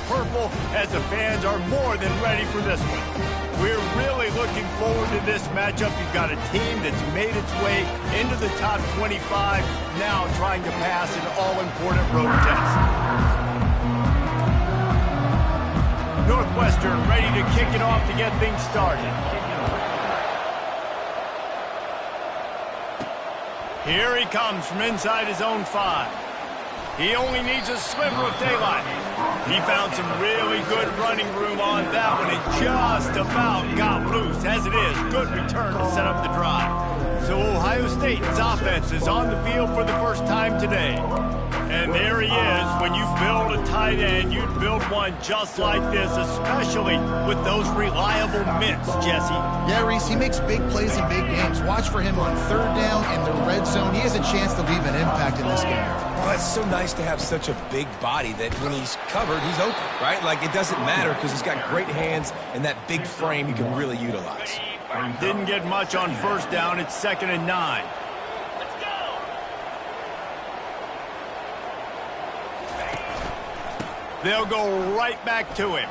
purple, as the fans are more than ready for this one. We're really looking forward to this matchup. You've got a team that's made its way into the top 25, now trying to pass an all-important road test. Northwestern ready to kick it off to get things started. Here he comes from inside his own 5. He only needs a sliver of daylight. He found some really good running room on that one and just about got loose. As it is, good return to set up the drive. So Ohio State's offense is on the field for the first time today. And there he is. When you build a tight end, you'd build one just like this, especially with those reliable mitts, Jesse. Yeah, Reese, he makes big plays in big games. Watch for him on third down in the red zone. He has a chance to leave an impact in this game. Well, it's so nice to have such a big body that when he's covered, he's open, right? Like, it doesn't matter because he's got great hands and that big frame you can really utilize. Didn't get much on first down. It's 2nd and 9. They'll go right back to him.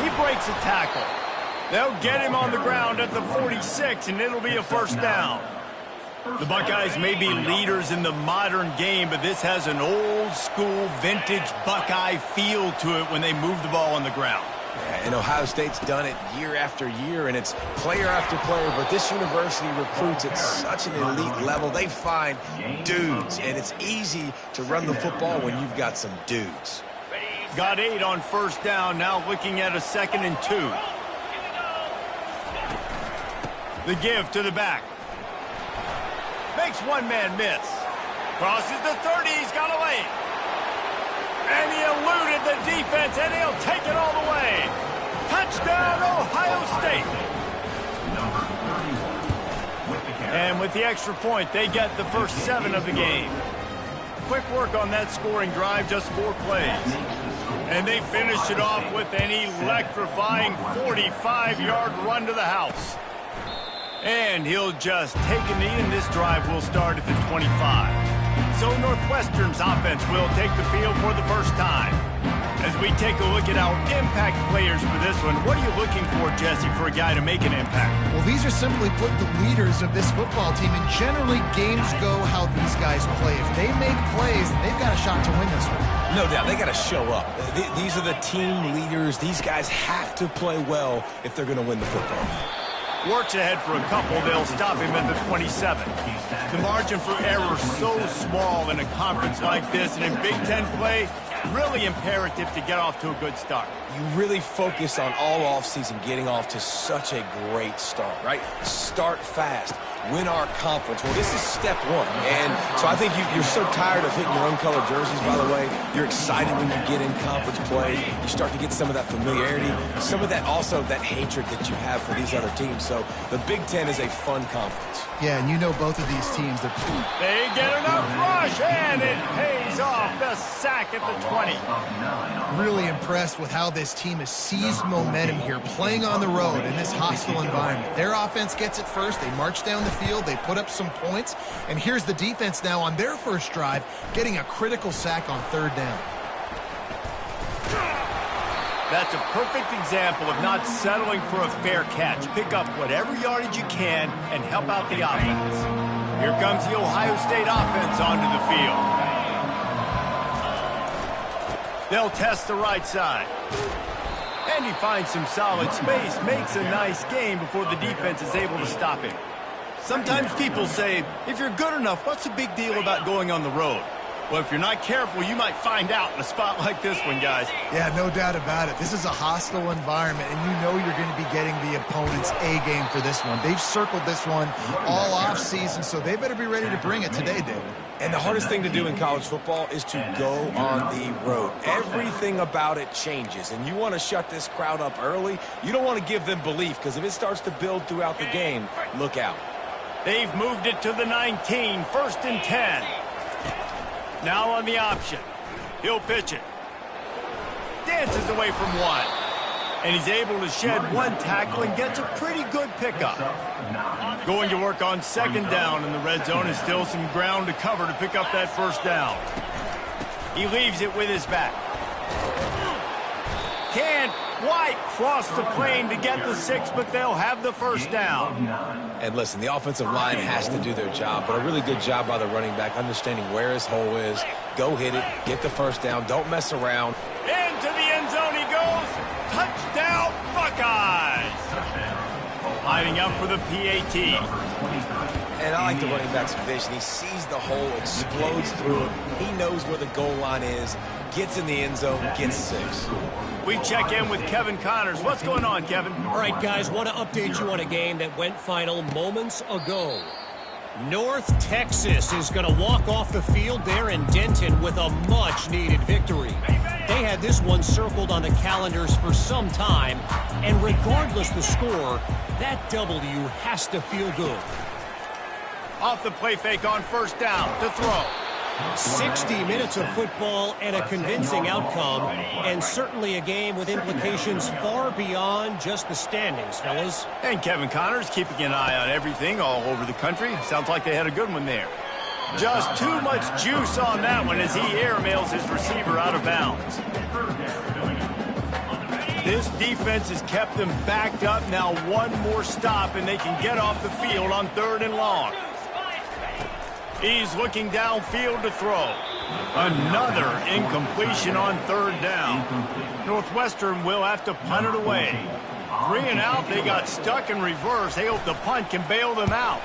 He breaks a tackle. They'll get him on the ground at the 46, and it'll be a first down. The Buckeyes may be leaders in the modern game, but this has an old-school, vintage Buckeye feel to it when they move the ball on the ground. Yeah, and Ohio State's done it year after year, and it's player after player, but this university recruits at such an elite level. They find dudes, and it's easy to run the football when you've got some dudes. Got 8 on first down, now looking at a 2nd and 2. The give to the back. Makes one man miss. Crosses the 30, he's got a lane. And he eluded the defense, and he'll take it all the way. Touchdown, Ohio State. And with the extra point, they get the first 7 of the game. Quick work on that scoring drive, just 4 plays. And they finish it off with an electrifying 45-yard run to the house. And he'll just take a knee, and this drive will start at the 25. So Northwestern's offense will take the field for the first time. As we take a look at our impact players for this one, what are you looking for, Jesse, for a guy to make an impact? Well, these are simply put the leaders of this football team, and generally games go how these guys play. If they make plays, they've got a shot to win this one. No doubt, they got to show up. These are the team leaders. These guys have to play well if they're going to win the football. Works ahead for a couple. They'll stop him at the 27. The margin for error so small in a conference like this, and in Big Ten play, really imperative to get off to a good start. You really focus on all offseason getting off to such a great start, right? Start fast. Win our conference. Well, this is step 1. And so I think you're so tired of hitting your own color jerseys, by the way. You're excited when you get in conference play. You start to get some of that familiarity, some of that also that hatred that you have for these other teams. So the Big Ten is a fun conference. Yeah, and you know both of these teams. They get enough rush, and it pays off. The sack at the 20. Really impressed with how this team has seized momentum here, playing on the road in this hostile environment. Their offense gets it first. They march down the field. They put up some points. And here's the defense now on their first drive, getting a critical sack on third down. That's a perfect example of not settling for a fair catch. Pick up whatever yardage you can and help out the offense. Here comes the Ohio State offense onto the field. They'll test the right side. And he finds some solid space, makes a nice gain before the defense is able to stop him. Sometimes people say, if you're good enough, what's the big deal about going on the road? Well, if you're not careful, you might find out in a spot like this one, guys. Yeah, no doubt about it. This is a hostile environment, and you know you're going to be getting the opponent's A-game for this one. They've circled this one all off-season, so they better be ready to bring it today, David. And the hardest thing to do in college football is to go on the road. Everything about it changes, and you want to shut this crowd up early. You don't want to give them belief, because if it starts to build throughout the game, look out. They've moved it to the 19, 1st and 10. Now on the option. He'll pitch it. Dances away from one. And he's able to shed one tackle and gets a pretty good pickup. Going to work on 2nd down in the red zone, and still some ground to cover to pick up that 1st down. He leaves it with his back. can't quite cross the plane to get the 6, but they'll have the first down. And listen, the offensive line has to do their job, but a really good job by the running back, understanding where his hole is. Go hit it, get the first down, don't mess around. Into the end zone he goes. Touchdown, Buckeyes. Lining up for the PAT. And I like the running back's vision. He sees the hole, explodes through it. He knows where the goal line is, gets in the end zone, gets 6. We check in with Kevin Connors. What's going on, Kevin? All right, guys, want to update you on a game that went final moments ago. North Texas is going to walk off the field there in Denton with a much-needed victory. They had this one circled on the calendars for some time, and regardless the score, that W has to feel good. Off the play fake on first down to throw. 60 minutes of football and a convincing outcome, and certainly a game with implications far beyond just the standings, fellas. And Kevin Connors keeping an eye on everything all over the country. Sounds like they had a good one there. Just too much juice on that one as he airmails his receiver out of bounds. This defense has kept them backed up. Now one more stop and they can get off the field on 3rd and long. He's looking downfield to throw. Another incompletion on 3rd down. Northwestern will have to punt it away. 3 and out, they got stuck in reverse. They hope the punt can bail them out.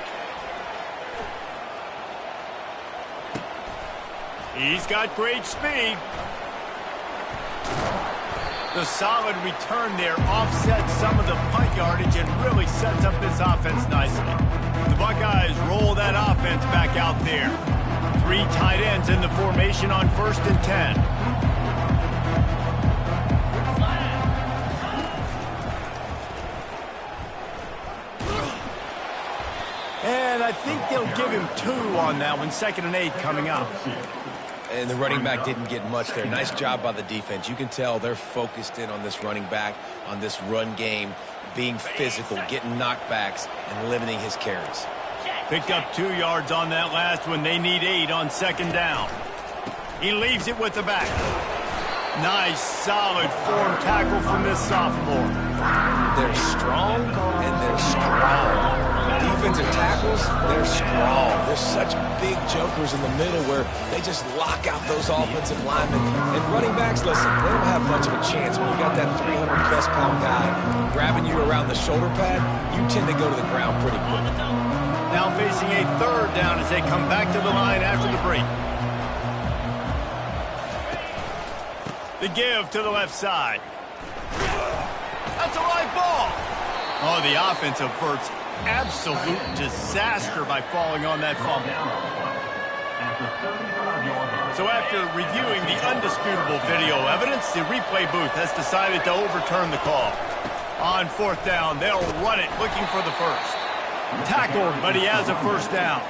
He's got great speed. The solid return there offsets some of the punt yardage and really sets up this offense nicely. The Buckeyes roll that offense back out there. 3 tight ends in the formation on 1st and 10. And I think they'll give him 2 on that one. 2nd and 8 coming up. And the running back didn't get much there. Nice job by the defense. You can tell they're focused in on this running back, on this run game, being physical, getting knockbacks, and limiting his carries. Picked up 2 yards on that last one. They need 8 on 2nd down. He leaves it with the back. Nice, solid form tackle from this sophomore. They're strong, and they're strong. Defensive tackles, they're strong. They're such big jokers in the middle where they just lock out those offensive linemen. And running backs, listen, they don't have much of a chance when you got that 300-plus pound guy grabbing you around the shoulder pad. You tend to go to the ground pretty quick. Now facing a 3rd down as they come back to the line after the break. The give to the left side. That's a live ball. Oh, the offense averts absolute disaster by falling on that fumble. So after reviewing the undisputable video evidence, the replay booth has decided to overturn the call. On 4th down, they'll run it looking for the first. Tackled, but he has a 1st down.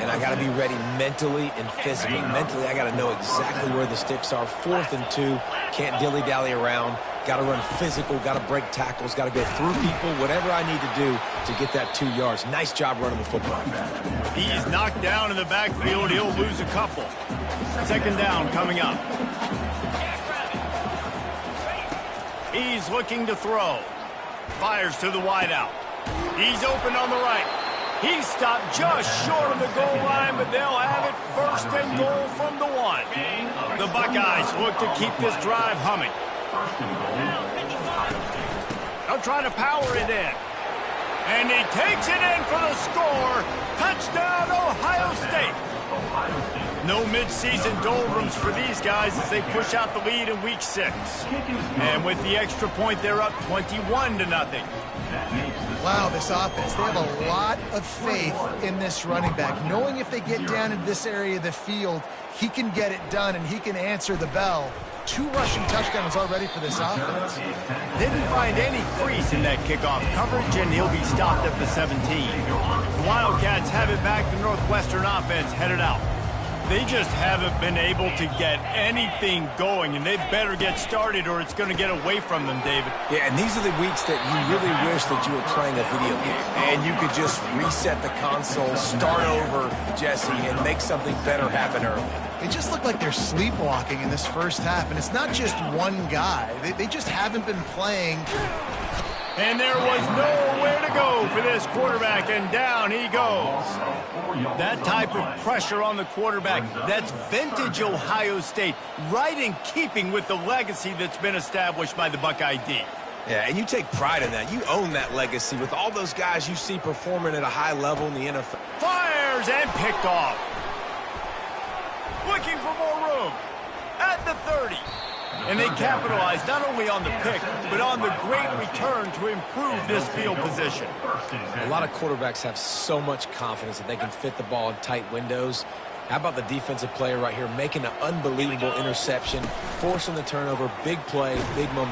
And I got to be ready mentally and physically. Mentally, I got to know exactly where the sticks are. 4th and 2, can't dilly-dally around. Got to run physical, got to break tackles, got to go through people, whatever I need to do to get that 2 yards. Nice job running the football. He's knocked down in the backfield. He'll lose a couple. 2nd down coming up. He's looking to throw. Fires to the wideout. He's open on the right. He stopped just short of the goal line, but they'll have it 1st and goal from the 1. The Buckeyes look to keep this drive humming. They'll try to power it in. And he takes it in for the score. Touchdown, Ohio State. No midseason doldrums for these guys as they push out the lead in Week 6. And with the extra point, they're up 21-0. Wow, this offense, they have a lot of faith in this running back, knowing if they get down in this area of the field, he can get it done and he can answer the bell. 2 rushing touchdowns already for this offense. Didn't find any crease in that kickoff coverage, and he'll be stopped at the 17. The Wildcats have it back. The Northwestern offense headed out. They just haven't been able to get anything going, and they better get started or it's going to get away from them, David. Yeah, and these are the weeks that you really wish that you were playing a video game and you could just reset the console, start over, Jesse, and make something better happen early. They just look like they're sleepwalking in this first half, and it's not just one guy. They just haven't been playing. And there was nowhere to go for this quarterback, and down he goes. That type of pressure on the quarterback, that's vintage Ohio State, right in keeping with the legacy that's been established by the Buckeye D. Yeah, and you take pride in that. You own that legacy with all those guys you see performing at a high level in the NFL. Fires and picked off. Looking for more room at the 30. And they capitalized not only on the pick, but on the great return to improve this field position. A lot of quarterbacks have so much confidence that they can fit the ball in tight windows. How about the defensive player right here making an unbelievable interception, forcing the turnover, big play, big momentum.